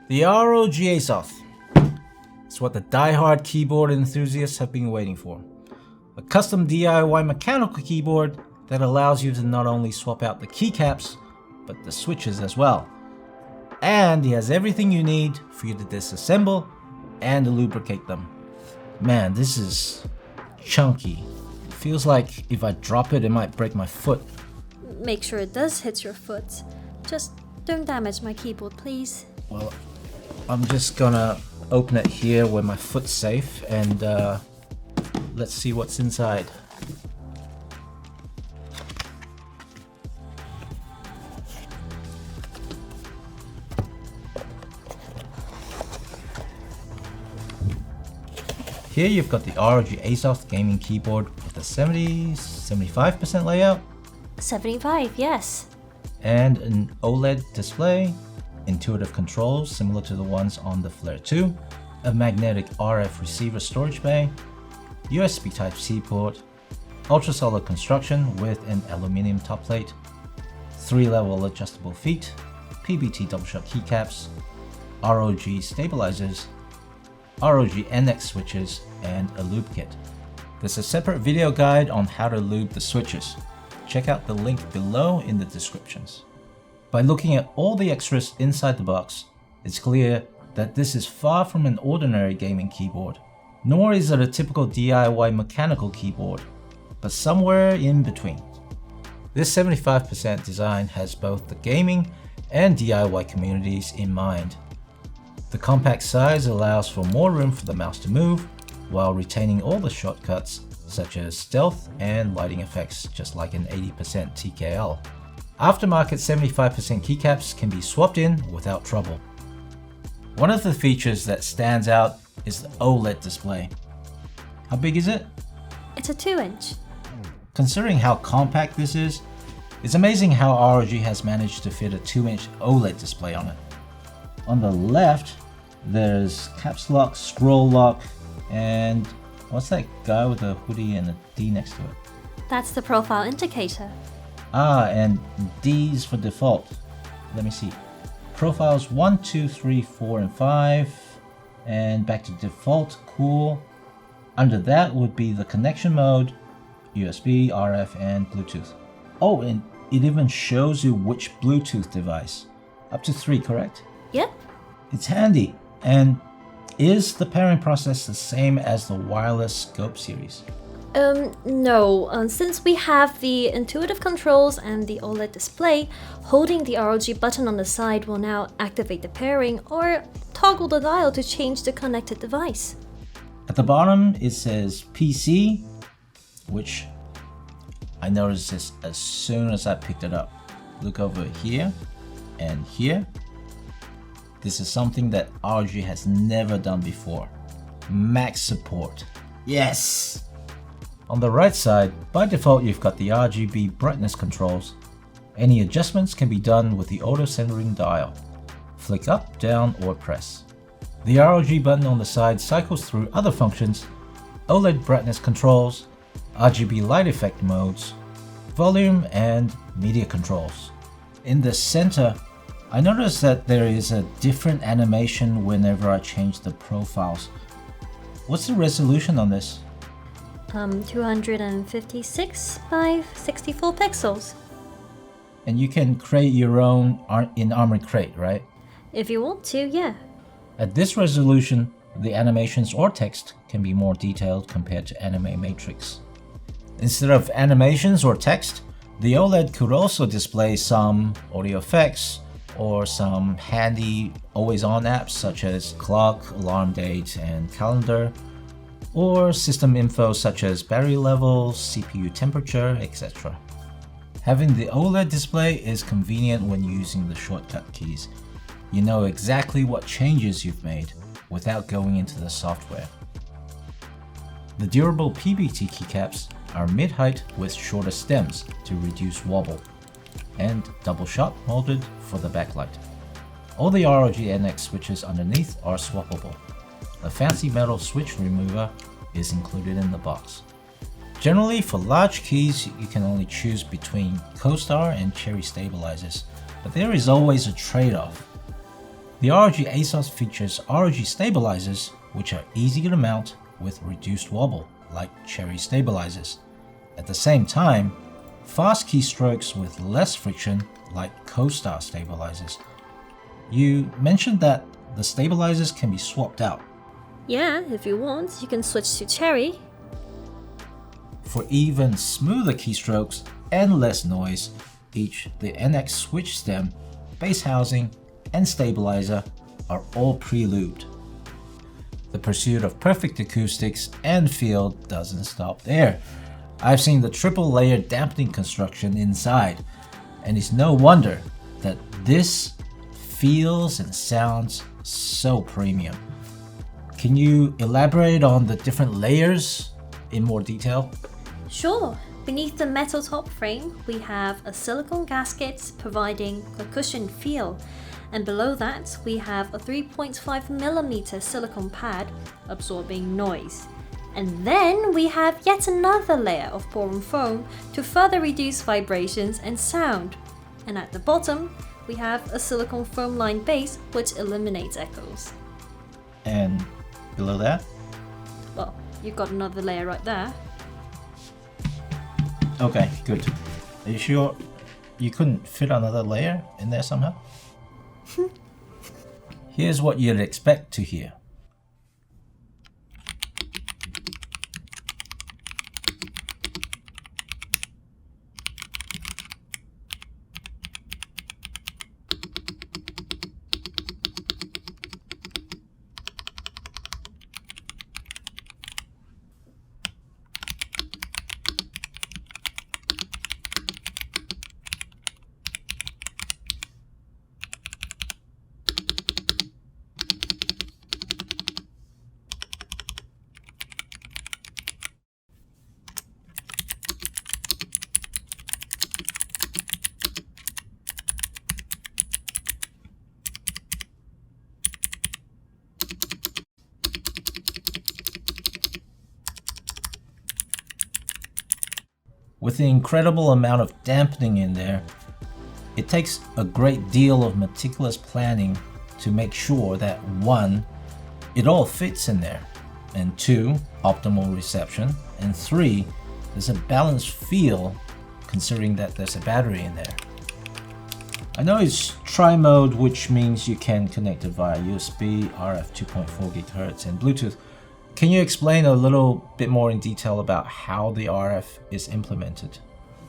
The ROG Azoth. It's what the die-hard keyboard enthusiasts have been waiting for. A custom DIY mechanical keyboard that allows you to not only swap out the keycaps, but the switches as well. And it has everything you need for you to disassemble and to lubricate them. Man, this is chunky. It feels like if I drop it, it might break my foot. Make sure it does hit your foot. Just don't damage my keyboard, please. Well, I'm just gonna open it here where my foot's safe and let's see what's inside. Here you've got the ROG Azoth gaming keyboard with a 75% layout. 75, yes. And an OLED display, intuitive controls similar to the ones on the Flare 2, a magnetic RF receiver storage bay, USB Type-C port, ultra-solid construction with an aluminium top plate, 3-level adjustable feet, PBT Doubleshot keycaps, ROG stabilizers, ROG NX switches, and a lube kit. There's a separate video guide on how to lube the switches. Check out the link below in the descriptions. By looking at all the extras inside the box, it's clear that this is far from an ordinary gaming keyboard, nor is it a typical DIY mechanical keyboard, but somewhere in between. This 75% design has both the gaming and DIY communities in mind. The compact size allows for more room for the mouse to move, while retaining all the shortcuts such as stealth and lighting effects, just like an 80% TKL. Aftermarket 75% keycaps can be swapped in without trouble. One of the features that stands out is the OLED display. How big is it? It's a 2-inch. Considering how compact this is, it's amazing how ROG has managed to fit a 2-inch OLED display on it. On the left, there's caps lock, scroll lock, and what's that guy with a hoodie and a D next to it? That's the profile indicator. Ah, and D's for default. Let me see. Profiles 1, 2, 3, 4, and 5. And back to default, cool. Under that would be the connection mode, USB, RF, and Bluetooth. Oh, and it even shows you which Bluetooth device. Up to 3, correct? Yep. It's handy. And is the pairing process the same as the wireless Scope series? No. Since we have the intuitive controls and the OLED display, holding the ROG button on the side will now activate the pairing or toggle the dial to change the connected device. At the bottom it says PC, which I noticed this as soon as I picked it up. Look over here and here. This is something that ROG has never done before. Max support. Yes! On the right side, by default you've got the RGB brightness controls. Any adjustments can be done with the auto centering dial. Flick up, down, or press. The ROG button on the side cycles through other functions, OLED brightness controls, RGB light effect modes, volume, and media controls. In the center, I noticed that there is a different animation whenever I change the profiles. What's the resolution on this? 256 by 64 pixels. And you can create your own in Armored Crate, right? If you want to, yeah. At this resolution, the animations or text can be more detailed compared to Anime Matrix. Instead of animations or text, the OLED could also display some audio effects or some handy always-on apps such as clock, alarm date, and calendar, or system info such as battery level, CPU temperature, etc. Having the OLED display is convenient when using the shortcut keys. You know exactly what changes you've made without going into the software. The durable PBT keycaps are mid-height with shorter stems to reduce wobble, and double-shot molded for the backlight. All the ROG NX switches underneath are swappable. A fancy metal switch remover is included in the box. Generally, for large keys, you can only choose between CoStar and Cherry stabilizers, but there is always a trade-off. The ROG Azoth features ROG stabilizers, which are easy to mount with reduced wobble, like cherry stabilizers. At the same time, fast keystrokes with less friction, like Co-Star stabilizers. You mentioned that the stabilizers can be swapped out. Yeah, if you want, you can switch to cherry. For even smoother keystrokes and less noise, each the NX switch stem, base housing, and stabilizer are all pre-lubed. The pursuit of perfect acoustics and feel doesn't stop there. I've seen the triple layer dampening construction inside, and it's no wonder that this feels and sounds so premium. Can you elaborate on the different layers in more detail? Sure. Beneath the metal top frame, we have a silicone gasket providing a cushioned feel. And below that, we have a 3.5mm silicone pad absorbing noise. And then we have yet another layer of boron foam to further reduce vibrations and sound. And at the bottom, we have a silicone foam lined base which eliminates echoes. And below that? Well, you've got another layer right there. Okay, good. Are you sure you couldn't fit another layer in there somehow? Here's what you'd expect to hear. With the incredible amount of dampening in there, it takes a great deal of meticulous planning to make sure that 1, it all fits in there, and 2, optimal reception, and 3, there's a balanced feel considering that there's a battery in there. I know it's tri-mode, which means you can connect it via USB, RF 2.4 GHz, and Bluetooth. Can you explain a little bit more in detail about how the RF is implemented?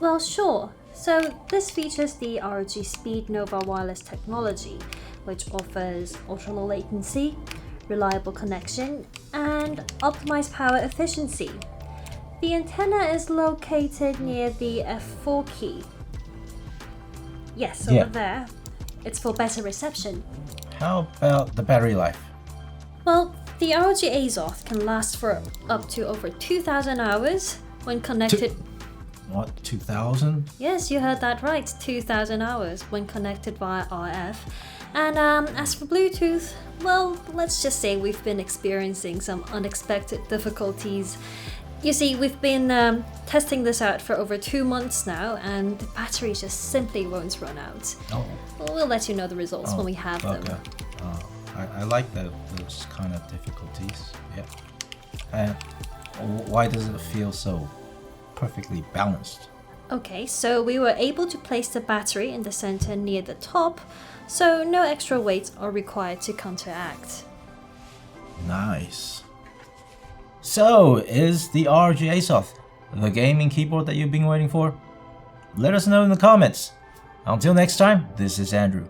Well, sure. So this features the ROG SpeedNova wireless technology, which offers ultra-low latency, reliable connection, and optimized power efficiency. The antenna is located near the F4 key. Yes, over there. It's for better reception. How about the battery life? Well, the ROG Azoth can last for up to over 2,000 hours when connected. What, 2,000? Yes, you heard that right, 2,000 hours when connected via RF. And as for Bluetooth, well, let's just say we've been experiencing some unexpected difficulties. You see, we've been testing this out for over 2 months now, and the battery just simply won't run out. Oh. We'll let you know the results when we have them. I like those kind of difficulties. Yeah. And why does it feel so perfectly balanced? Okay, so we were able to place the battery in the center near the top, so no extra weight are required to counteract. Nice. So, is the ROG Azoth the gaming keyboard that you've been waiting for? Let us know in the comments. Until next time, this is Andrew.